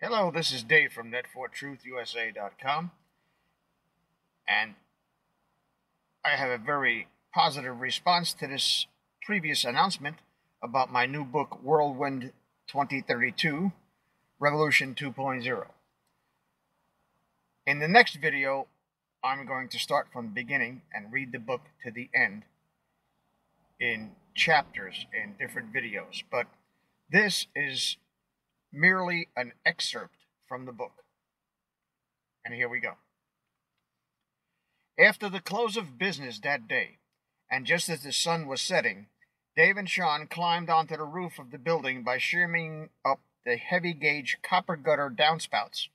Hello, this is Dave from Net4TruthUSA.com, and I have a very positive response to this previous announcement about my new book, Whirlwind 2032, Revolution 2.0. In the next video, I'm going to start from the beginning and read the book to the end in chapters in different videos, but this is merely an excerpt from the book. And here we go. After the close of business that day, and just as the sun was setting, Dave and Sean climbed onto the roof of the building by shimming up the heavy-gauge copper gutter downspouts.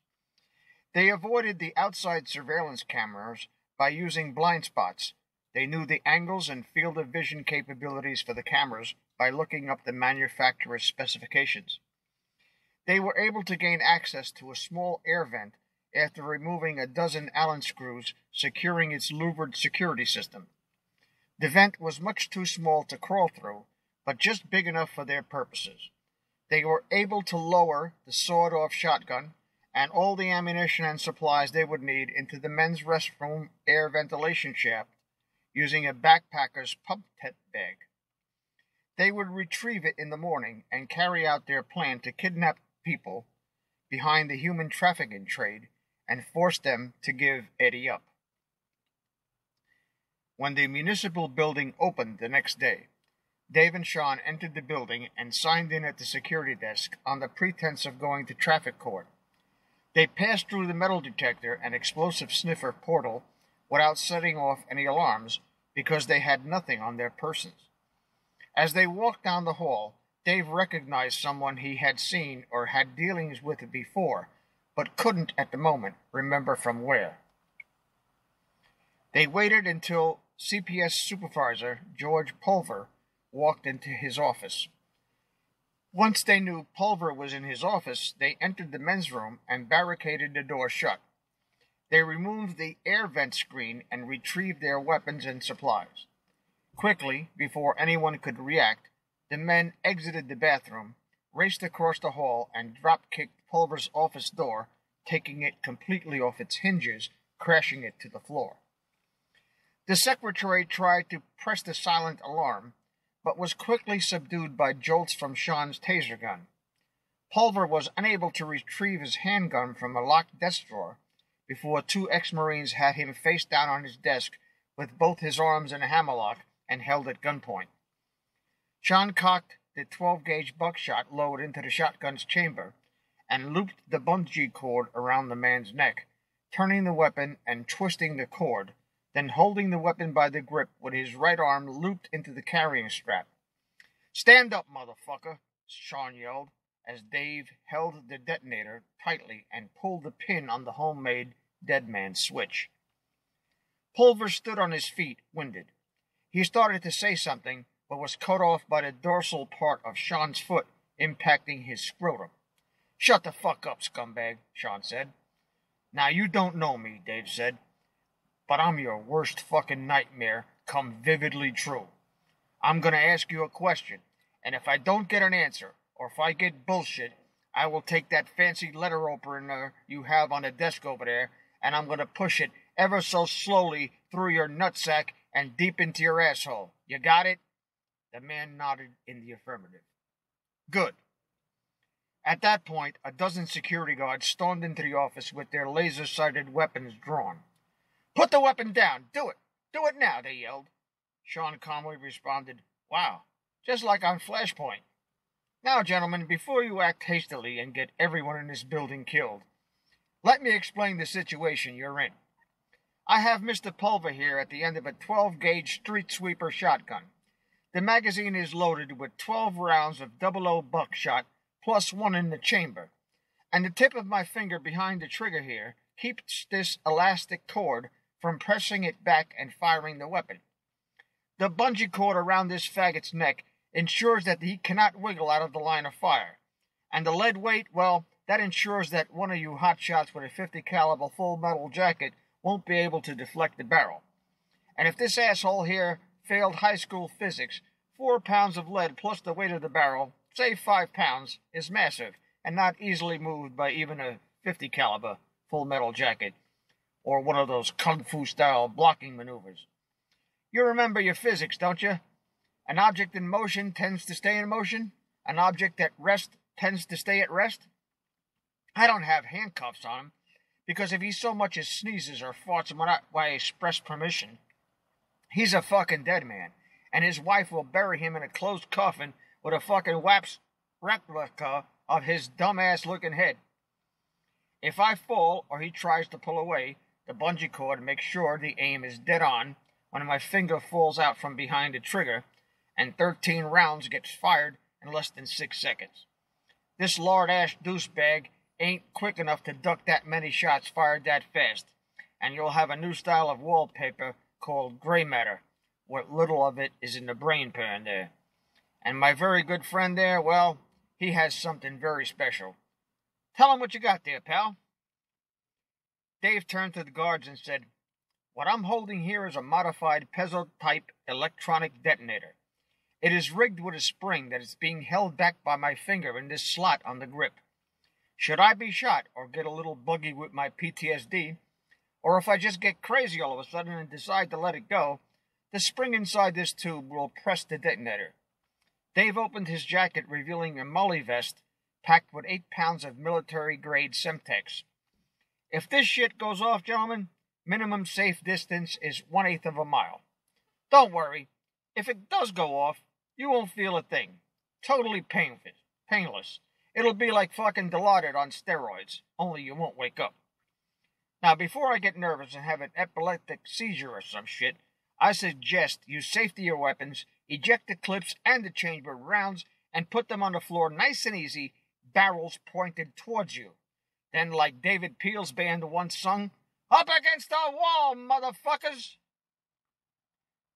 They avoided the outside surveillance cameras by using blind spots. They knew the angles and field of vision capabilities for the cameras by looking up the manufacturer's specifications. They were able to gain access to a small air vent after removing a dozen Allen screws securing its louvered security system. The vent was much too small to crawl through, but just big enough for their purposes. They were able to lower the sawed-off shotgun and all the ammunition and supplies they would need into the men's restroom air ventilation shaft using a backpacker's pump tent bag. They would retrieve it in the morning and carry out their plan to kidnap people behind the human trafficking trade and force them to give Eddie up. When the municipal building opened the next day, Dave and Sean entered the building and signed in at the security desk on the pretense of going to traffic court. They passed through the metal detector and explosive sniffer portal without setting off any alarms because they had nothing on their persons. As they walked down the hall, Dave recognized someone he had seen or had dealings with before, but couldn't at the moment remember from where. They waited until CPS supervisor George Pulver walked into his office. Once they knew Pulver was in his office, they entered the men's room and barricaded the door shut. They removed the air vent screen and retrieved their weapons and supplies. Quickly, before anyone could react, the men exited the bathroom, raced across the hall, and drop-kicked Pulver's office door, taking it completely off its hinges, crashing it to the floor. The secretary tried to press the silent alarm, but was quickly subdued by jolts from Sean's taser gun. Pulver was unable to retrieve his handgun from a locked desk drawer before two ex-Marines had him face down on his desk with both his arms in a hammerlock and held at gunpoint. Sean cocked the 12-gauge buckshot load into the shotgun's chamber and looped the bungee cord around the man's neck, turning the weapon and twisting the cord, then holding the weapon by the grip with his right arm looped into the carrying strap. "Stand up, motherfucker," Sean yelled, as Dave held the detonator tightly and pulled the pin on the homemade dead man's switch. Pulver stood on his feet, winded. He started to say something, but was cut off by the dorsal part of Sean's foot impacting his scrotum. "Shut the fuck up, scumbag," Sean said. "Now you don't know me," Dave said, "but I'm your worst fucking nightmare come vividly true. I'm gonna ask you a question, and if I don't get an answer, or if I get bullshit, I will take that fancy letter opener you have on the desk over there, and I'm gonna push it ever so slowly through your nutsack and deep into your asshole. You got it?" The man nodded in the affirmative. "Good." At that point, a dozen security guards stormed into the office with their laser-sighted weapons drawn. "Put the weapon down! Do it! Do it now!" they yelled. Sean calmly responded, "Wow, just like on Flashpoint. Now, gentlemen, before you act hastily and get everyone in this building killed, let me explain the situation you're in. I have Mr. Pulver here at the end of a 12-gauge street sweeper shotgun. The magazine is loaded with 12 rounds of 00 buckshot, plus one in the chamber, and the tip of my finger behind the trigger here keeps this elastic cord from pressing it back and firing the weapon. The bungee cord around this faggot's neck ensures that he cannot wiggle out of the line of fire, and the lead weight, well, that ensures that one of you hotshots with a .50 caliber full metal jacket won't be able to deflect the barrel. And if this asshole here failed high school physics, 4 pounds of lead plus the weight of the barrel, say 5 pounds, is massive, and not easily moved by even a .50 caliber full metal jacket or one of those kung fu style blocking maneuvers. You remember your physics, don't you? An object in motion tends to stay in motion. An object at rest tends to stay at rest. I don't have handcuffs on him, because if he so much as sneezes or farts without my express permission, he's a fucking dead man, and his wife will bury him in a closed coffin with a fucking wax replica of his dumbass-looking head. If I fall or he tries to pull away, the bungee cord makes sure the aim is dead on when my finger falls out from behind the trigger, and 13 rounds gets fired in less than 6 seconds. This lard-ass douchebag ain't quick enough to duck that many shots fired that fast, and you'll have a new style of wallpaper called gray matter. What little of it is in the brain pan there. And my very good friend there, well, he has something very special. Tell him what you got there, pal. Dave turned to the guards and said, "What I'm holding here is a modified piezo-type electronic detonator. It is rigged with a spring that is being held back by my finger in this slot on the grip. Should I be shot or get a little buggy with my PTSD, or if I just get crazy all of a sudden and decide to let it go, the spring inside this tube will press the detonator." Dave opened his jacket, revealing a molly vest packed with 8 pounds of military-grade Semtex. "If this shit goes off, gentlemen, minimum safe distance is 1/8 of a mile. Don't worry. If it does go off, you won't feel a thing. Totally painless. It'll be like fucking Dilaudid on steroids, only you won't wake up. Now, before I get nervous and have an epileptic seizure or some shit, I suggest you safety your weapons, eject the clips and the chamber rounds, and put them on the floor nice and easy, barrels pointed towards you. Then, like David Peel's band once sung, 'Up against the wall, motherfuckers!'"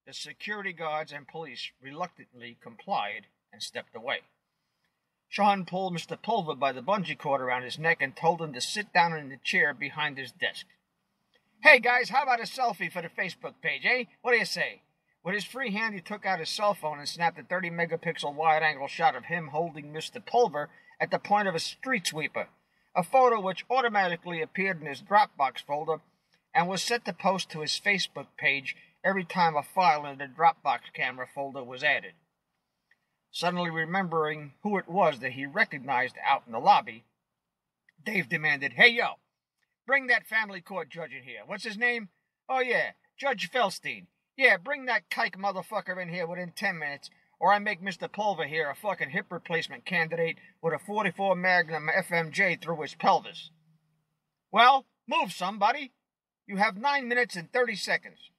The security guards and police reluctantly complied and stepped away. Sean pulled Mr. Pulver by the bungee cord around his neck and told him to sit down in the chair behind his desk. "Hey guys, how about a selfie for the Facebook page, eh? What do you say?" With his free hand, he took out his cell phone and snapped a 30-megapixel wide-angle shot of him holding Mr. Pulver at the point of a street sweeper, a photo which automatically appeared in his Dropbox folder and was set to post to his Facebook page every time a file in the Dropbox camera folder was added. Suddenly remembering who it was that he recognized out in the lobby, Dave demanded, "Hey, yo, bring that family court judge in here. What's his name? Oh, yeah, Judge Felstein. Yeah, bring that kike motherfucker in here within 10 minutes, or I make Mr. Pulver here a fucking hip replacement candidate with a 44 Magnum FMJ through his pelvis. Well, move, somebody. You have 9 minutes and 30 seconds.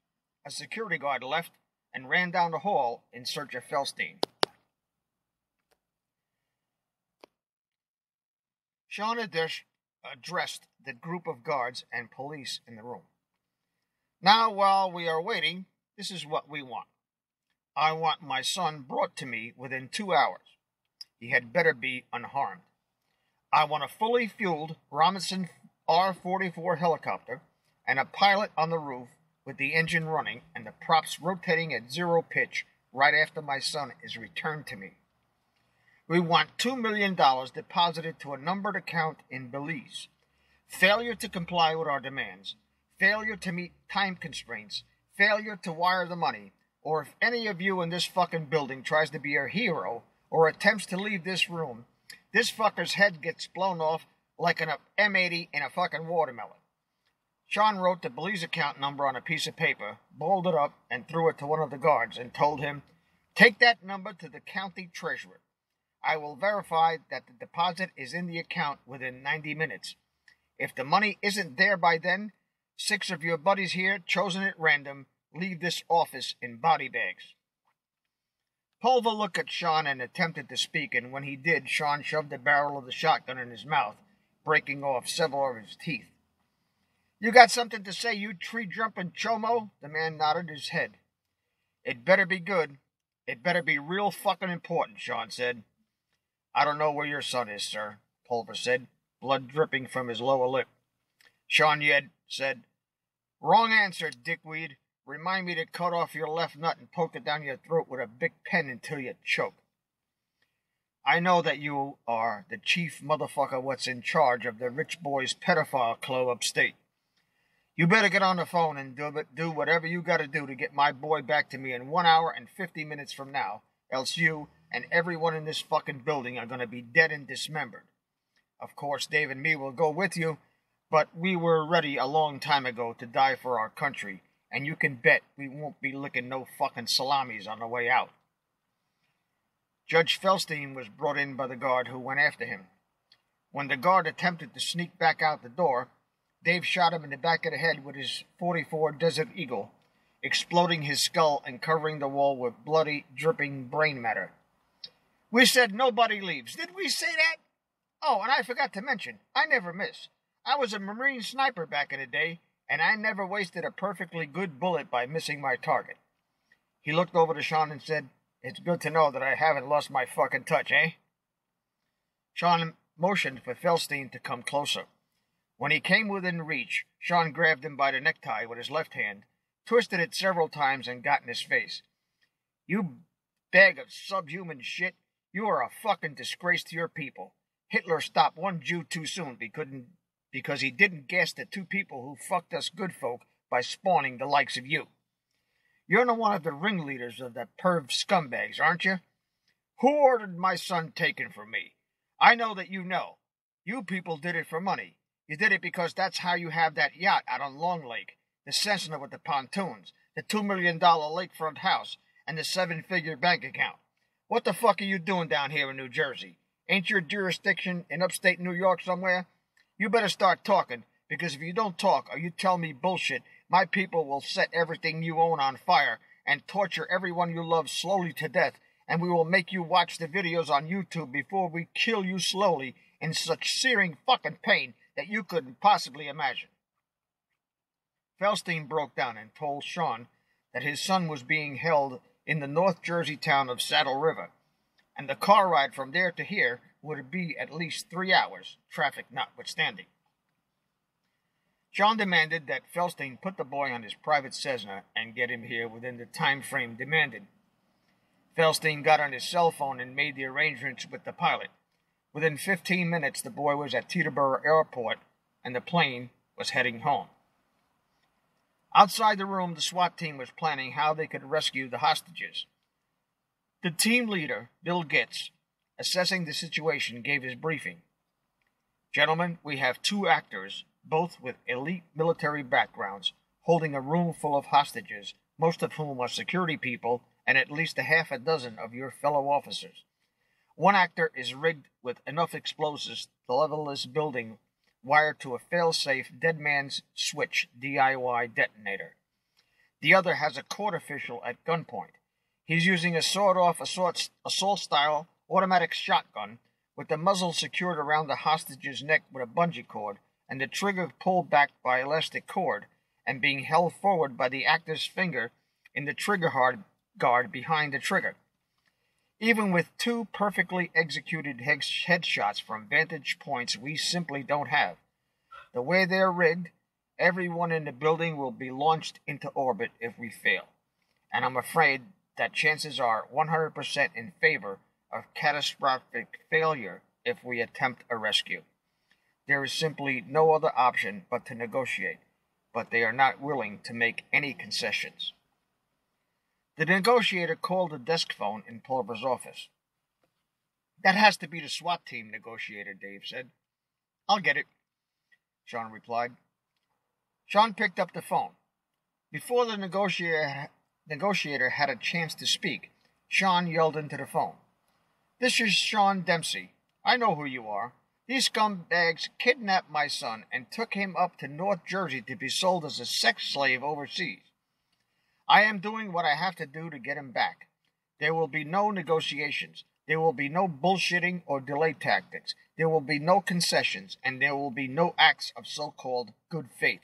A security guard left and ran down the hall in search of Felstein. Sean addressed the group of guards and police in the room. "Now, while we are waiting, this is what we want. I want my son brought to me within 2 hours. He had better be unharmed. I want a fully fueled Robinson R-44 helicopter and a pilot on the roof with the engine running and the props rotating at 0 pitch right after my son is returned to me. We want $2 million deposited to a numbered account in Belize. Failure to comply with our demands, failure to meet time constraints, failure to wire the money, or if any of you in this fucking building tries to be a hero or attempts to leave this room, this fucker's head gets blown off like an M80 in a fucking watermelon." Sean wrote the Belize account number on a piece of paper, balled it up, and threw it to one of the guards and told him, "Take that number to the county treasurer. I will verify that the deposit is in the account within 90 minutes. If the money isn't there by then, 6 of your buddies here, chosen at random, leave this office in body bags." Pulver looked at Sean and attempted to speak, and when he did, Sean shoved the barrel of the shotgun in his mouth, breaking off several of his teeth. "You got something to say, you tree-jumping chomo?" The man nodded his head. "It better be good. It better be real fucking important," Sean said. "I don't know where your son is, sir," Pulver said, blood dripping from his lower lip. Sean said, "Wrong answer, dickweed. Remind me to cut off your left nut and poke it down your throat with a big pen until you choke." I know that you are the chief motherfucker what's in charge of the Rich Boys Pedophile Club upstate. You better get on the phone and do whatever you gotta do to get my boy back to me in 1 hour and 50 minutes from now, else you and everyone in this fucking building are gonna be dead and dismembered. Of course, Dave and me will go with you, but we were ready a long time ago to die for our country, and you can bet we won't be licking no fucking salamis on the way out. Judge Felstein was brought in by the guard who went after him. When the guard attempted to sneak back out the door, Dave shot him in the back of the head with his .44 Desert Eagle, exploding his skull and covering the wall with bloody, dripping brain matter. We said nobody leaves. Did we say that? Oh, and I forgot to mention, I never miss. I was a Marine sniper back in the day, and I never wasted a perfectly good bullet by missing my target. He looked over to Sean and said, "It's good to know that I haven't lost my fucking touch, eh?" Sean motioned for Felstein to come closer. When he came within reach, Sean grabbed him by the necktie with his left hand, twisted it several times, and got in his face. "You bag of subhuman shit, you are a fucking disgrace to your people. Hitler stopped one Jew too soon because he didn't gas the two people who fucked us good folk by spawning the likes of you. You're not one of the ringleaders of the perv scumbags, aren't you? Who ordered my son taken from me? I know that you know. You people did it for money. You did it because that's how you have that yacht out on Long Lake, the Cessna with the pontoons, the $2 million lakefront house, and the 7-figure bank account. What the fuck are you doing down here in New Jersey? Ain't your jurisdiction in upstate New York somewhere? You better start talking, because if you don't talk or you tell me bullshit, my people will set everything you own on fire and torture everyone you love slowly to death, and we will make you watch the videos on YouTube before we kill you slowly in such searing fucking pain that you couldn't possibly imagine." Felstein broke down and told Sean that his son was being held in the North Jersey town of Saddle River, and the car ride from there to here would be at least 3 hours, traffic notwithstanding. Sean demanded that Felstein put the boy on his private Cessna and get him here within the time frame demanded. Felstein got on his cell phone and made the arrangements with the pilot. Within 15 minutes, the boy was at Teterboro Airport, and the plane was heading home. Outside the room, the SWAT team was planning how they could rescue the hostages. The team leader, Bill Gitz, assessing the situation, gave his briefing. "Gentlemen, we have 2 actors, both with elite military backgrounds, holding a room full of hostages, most of whom are security people, and at least a half a dozen of your fellow officers. One actor is rigged with enough explosives to level this building, wired to a fail-safe dead man's switch DIY detonator. The other has a court official at gunpoint. He's using a sawed-off assault-style automatic shotgun with the muzzle secured around the hostage's neck with a bungee cord and the trigger pulled back by elastic cord and being held forward by the actor's finger in the trigger guard behind the trigger. Even with 2 perfectly executed headshots from vantage points we simply don't have. The way they're rigged, everyone in the building will be launched into orbit if we fail. And I'm afraid that chances are 100% in favor of catastrophic failure if we attempt a rescue. There is simply no other option but to negotiate, but they are not willing to make any concessions." The negotiator called the desk phone in Pulver's office. "That has to be the SWAT team negotiator," Dave said. "I'll get it," Sean replied. Sean picked up the phone. Before the negotiator had a chance to speak, Sean yelled into the phone. "This is Sean Dempsey. I know who you are. These scumbags kidnapped my son and took him up to North Jersey to be sold as a sex slave overseas. I am doing what I have to do to get him back. There will be no negotiations. There will be no bullshitting or delay tactics. There will be no concessions, and there will be no acts of so-called good faith.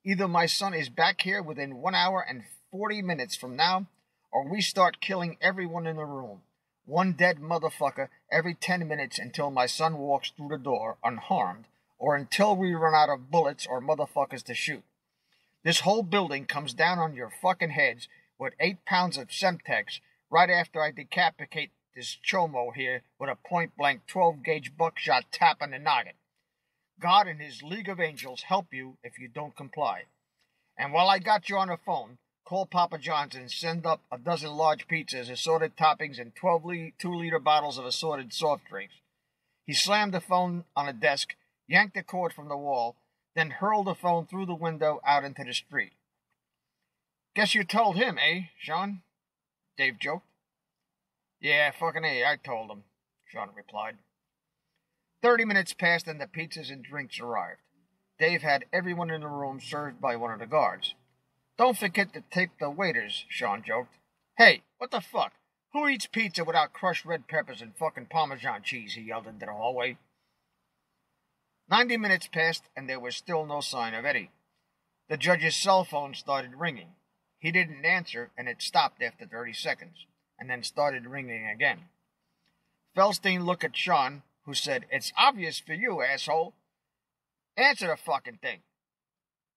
Either my son is back here within 1 hour and 40 minutes from now, or we start killing everyone in the room. One dead motherfucker every 10 minutes until my son walks through the door unharmed, or until we run out of bullets or motherfuckers to shoot. This whole building comes down on your fucking heads with 8 pounds of Semtex right after I decapitate this chomo here with a point-blank 12-gauge buckshot tap on the noggin. God and his League of Angels help you if you don't comply. And while I got you on the phone, call Papa John's and send up a dozen large pizzas, assorted toppings, and 12 2-liter bottles of assorted soft drinks. He slammed the phone on a desk, yanked the cord from the wall, then hurled the phone through the window out into the street. Guess you told him, eh, Sean? Dave joked. Yeah, fucking A, I told him, Sean replied. 30 minutes passed and the pizzas and drinks arrived. Dave had everyone in the room served by one of the guards. Don't forget to tip the waiters, Sean joked. Hey, what the fuck? Who eats pizza without crushed red peppers and fucking Parmesan cheese? He yelled into the hallway. 90 minutes passed and there was still no sign of Eddie. The judge's cell phone started ringing. He didn't answer and it stopped after 30 seconds, and then started ringing again. Feldstein looked at Sean, who said, It's obvious for you, asshole. Answer the fucking thing.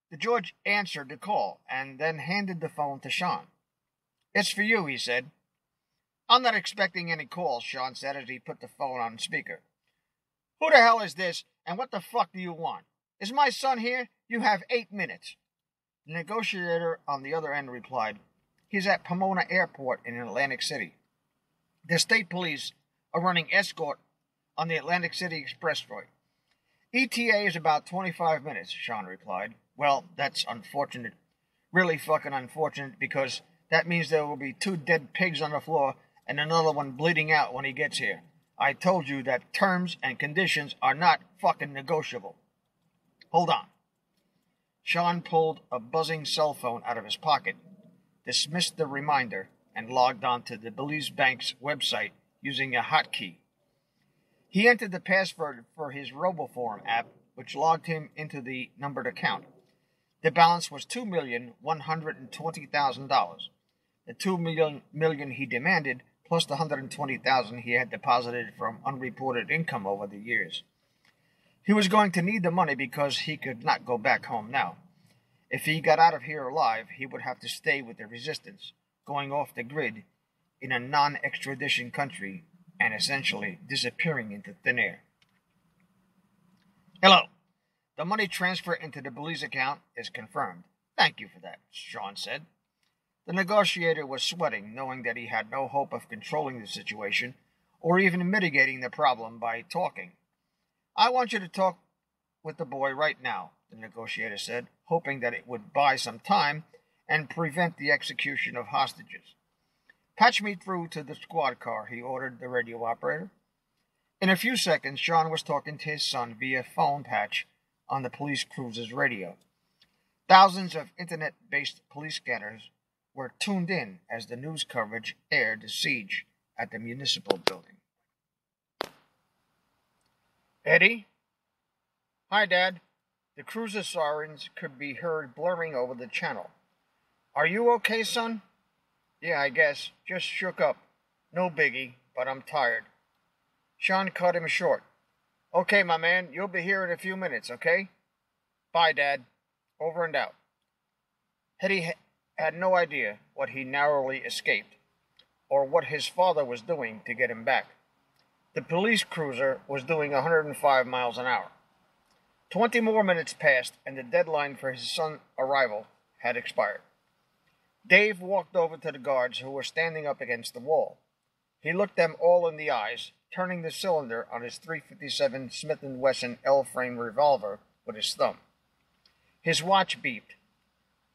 The judge answered the call and then handed the phone to Sean. It's for you, he said. I'm not expecting any calls, Sean said as he put the phone on speaker. Who the hell is this, and what the fuck do you want? Is my son here? You have 8 minutes. The negotiator on the other end replied, He's at Pomona Airport in Atlantic City. The state police are running escort on the Atlantic City Expressway. ETA is about 25 minutes, Sean replied. Well, that's unfortunate. Really fucking unfortunate, because that means there will be 2 dead pigs on the floor and another one bleeding out when he gets here. I told you that terms and conditions are not fucking negotiable. Hold on. Sean pulled a buzzing cell phone out of his pocket, dismissed the reminder, and logged on to the Belize Bank's website using a hotkey. He entered the password for his RoboForm app, which logged him into the numbered account. The balance was $2,120,000. The $2 million he demanded, plus the $120,000 he had deposited from unreported income over the years. He was going to need the money because he could not go back home now. If he got out of here alive, he would have to stay with the resistance, going off the grid in a non-extradition country and essentially disappearing into thin air. Hello. The money transfer into the Belize account is confirmed. Thank you for that, Sean said. The negotiator was sweating, knowing that he had no hope of controlling the situation or even mitigating the problem by talking. I want you to talk with the boy right now, the negotiator said, hoping that it would buy some time and prevent the execution of hostages. Patch me through to the squad car, he ordered the radio operator. In a few seconds, Sean was talking to his son via phone patch on the police cruiser's radio. Thousands of internet-based police scanners were tuned in as the news coverage aired the siege at the municipal building. Eddie? Hi, Dad. The cruiser sirens could be heard blaring over the channel. Are you okay, son? Yeah, I guess. Just shook up. No biggie, but I'm tired. Sean cut him short. Okay, my man, you'll be here in a few minutes, okay? Bye, Dad. Over and out. Eddie had no idea what he narrowly escaped, or what his father was doing to get him back. The police cruiser was doing 105 miles an hour. 20 more minutes passed, and the deadline for his son's arrival had expired. Dave walked over to the guards who were standing up against the wall. He looked them all in the eyes, turning the cylinder on his .357 Smith & Wesson L-frame revolver with his thumb. His watch beeped.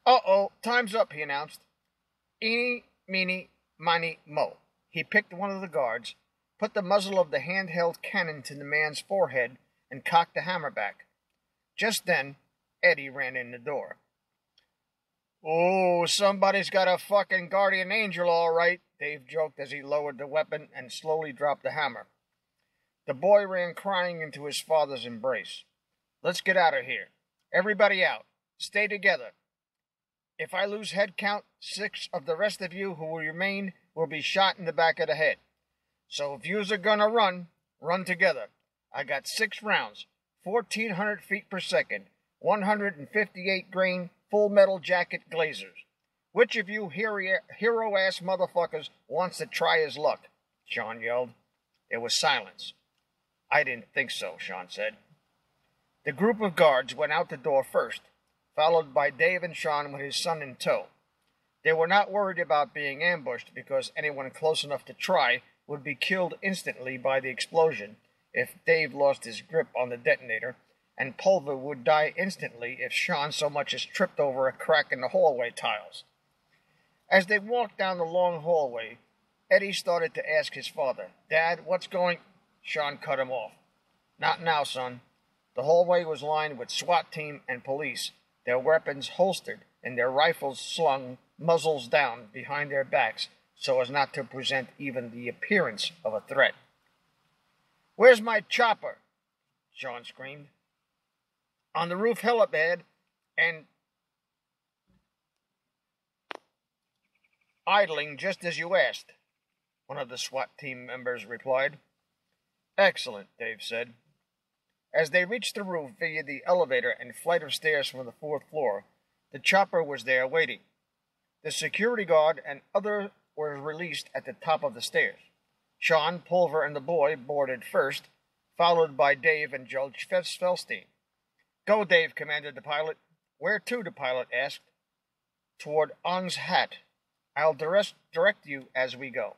Uh-oh, time's up, he announced. Eeny, meeny, miny, mo. He picked one of the guards, put the muzzle of the handheld cannon to the man's forehead, and cocked the hammer back. Just then, Eddie ran in the door. Oh, somebody's got a fucking guardian angel, all right, Dave joked as he lowered the weapon and slowly dropped the hammer. The boy ran crying into his father's embrace. Let's get out of here. Everybody out. Stay together. If I lose head count, 6 of the rest of you who will remain will be shot in the back of the head. So if yous are gonna run, run together. I got 6 rounds, 1,400 feet per second, 158 grain, full metal jacket glazers. Which of you hero-ass motherfuckers wants to try his luck? Sean yelled. There was silence. I didn't think so, Sean said. The group of guards went out the door first, followed by Dave and Sean with his son in tow. They were not worried about being ambushed because anyone close enough to try would be killed instantly by the explosion if Dave lost his grip on the detonator, and Pulver would die instantly if Sean so much as tripped over a crack in the hallway tiles. As they walked down the long hallway, Eddie started to ask his father, "Dad, what's going—" Sean cut him off. "Not now, son." The hallway was lined with SWAT team and police, their weapons holstered and their rifles slung muzzles down behind their backs so as not to present even the appearance of a threat. "Where's my chopper?" Sean screamed. "On the roof helipad and idling just as you asked," one of the SWAT team members replied. "Excellent," Dave said. As they reached the roof via the elevator and flight of stairs from the 4th floor, the chopper was there waiting. The security guard and other were released at the top of the stairs. Sean, Pulver, and the boy boarded first, followed by Dave and Judge Felstein. "Go, Dave," commanded the pilot. "Where to?" the pilot asked. "Toward Ong's Hat. I'll direct you as we go."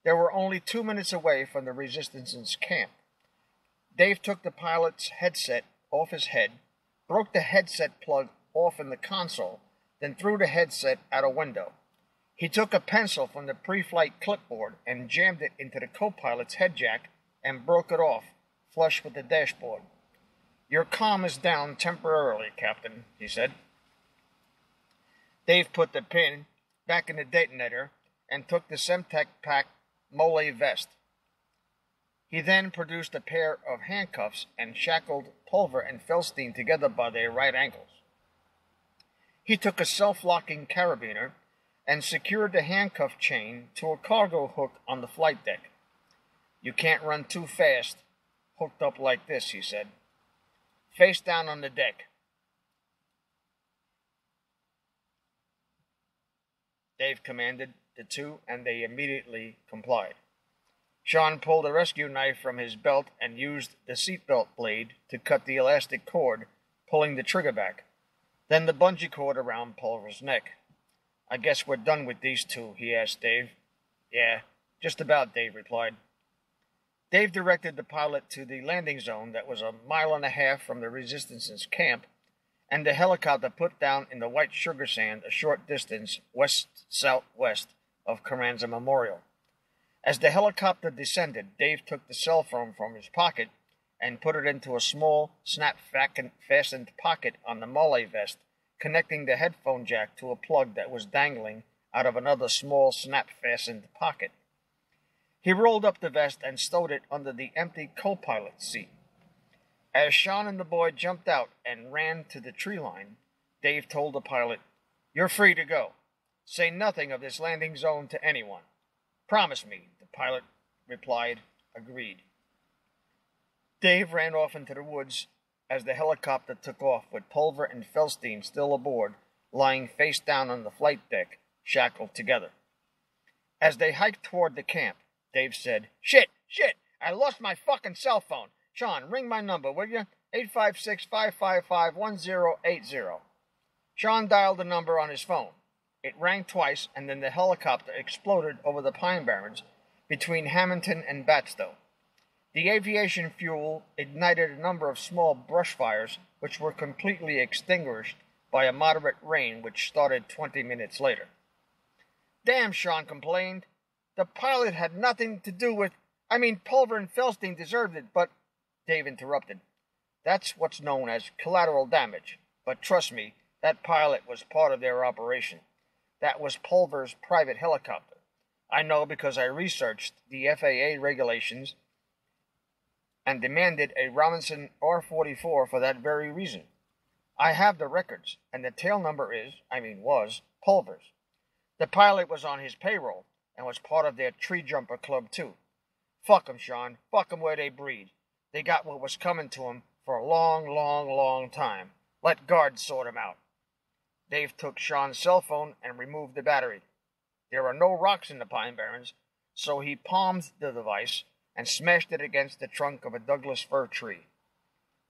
They were only 2 minutes away from the Resistance's camp. Dave took the pilot's headset off his head, broke the headset plug off in the console, then threw the headset out a window. He took a pencil from the pre-flight clipboard and jammed it into the co-pilot's head jack and broke it off, flush with the dashboard. "Your comm is down temporarily, Captain," he said. Dave put the pin back in the detonator and took the Semtech pack mole vest. He then produced a pair of handcuffs and shackled Pulver and Felstein together by their right ankles. He took a self-locking carabiner and secured the handcuff chain to a cargo hook on the flight deck. "You can't run too fast, hooked up like this," he said. "Face down on the deck." Dave commanded the two, and they immediately complied. Sean pulled a rescue knife from his belt and used the seatbelt blade to cut the elastic cord, pulling the trigger back. Then the bungee cord around Pulver's neck. "I guess we're done with these two," he asked Dave. "Yeah, just about," Dave replied. Dave directed the pilot to the landing zone that was 1.5 miles from the Resistance's camp, and the helicopter put down in the white sugar sand a short distance west-southwest of Carranza Memorial. As the helicopter descended, Dave took the cell phone from his pocket and put it into a small, snap-fastened pocket on the mole vest, connecting the headphone jack to a plug that was dangling out of another small, snap-fastened pocket. He rolled up the vest and stowed it under the empty co-pilot's seat. As Sean and the boy jumped out and ran to the tree line, Dave told the pilot, "You're free to go. Say nothing of this landing zone to anyone." "Promise me," the pilot replied, "Agreed." Dave ran off into the woods as the helicopter took off with Pulver and Felstein still aboard, lying face down on the flight deck, shackled together. As they hiked toward the camp, Dave said, Shit! I lost my fucking cell phone. Sean, ring my number, will you? 856-555-1080. Sean dialed the number on his phone. It rang twice, and then the helicopter exploded over the Pine Barrens between Hamilton and Batstow. The aviation fuel ignited a number of small brush fires, which were completely extinguished by a moderate rain which started 20 minutes later. "Damn," Sean complained. "The pilot had nothing to do with... Pulver and Felstein deserved it, but..." Dave interrupted. "That's what's known as collateral damage. But trust me, that pilot was part of their operation. That was Pulver's private helicopter. I know because I researched the FAA regulations and demanded a Robinson R-44 for that very reason. I have the records, and the tail number was, Pulver's. The pilot was on his payroll and was part of their tree jumper club, too. Fuck 'em, Sean. Fuck 'em where they breed. They got what was coming to 'em for a long time. Let guards sort 'em out." Dave took Sean's cell phone and removed the battery. "There are no rocks in the Pine Barrens, so he palmed the device and smashed it against the trunk of a Douglas fir tree.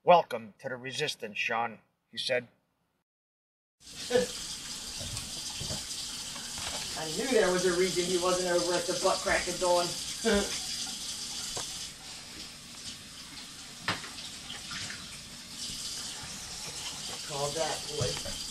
"Welcome to the resistance, Sean," he said. I knew there was a reason he wasn't over at the butt crack of dawn. Call that, boy.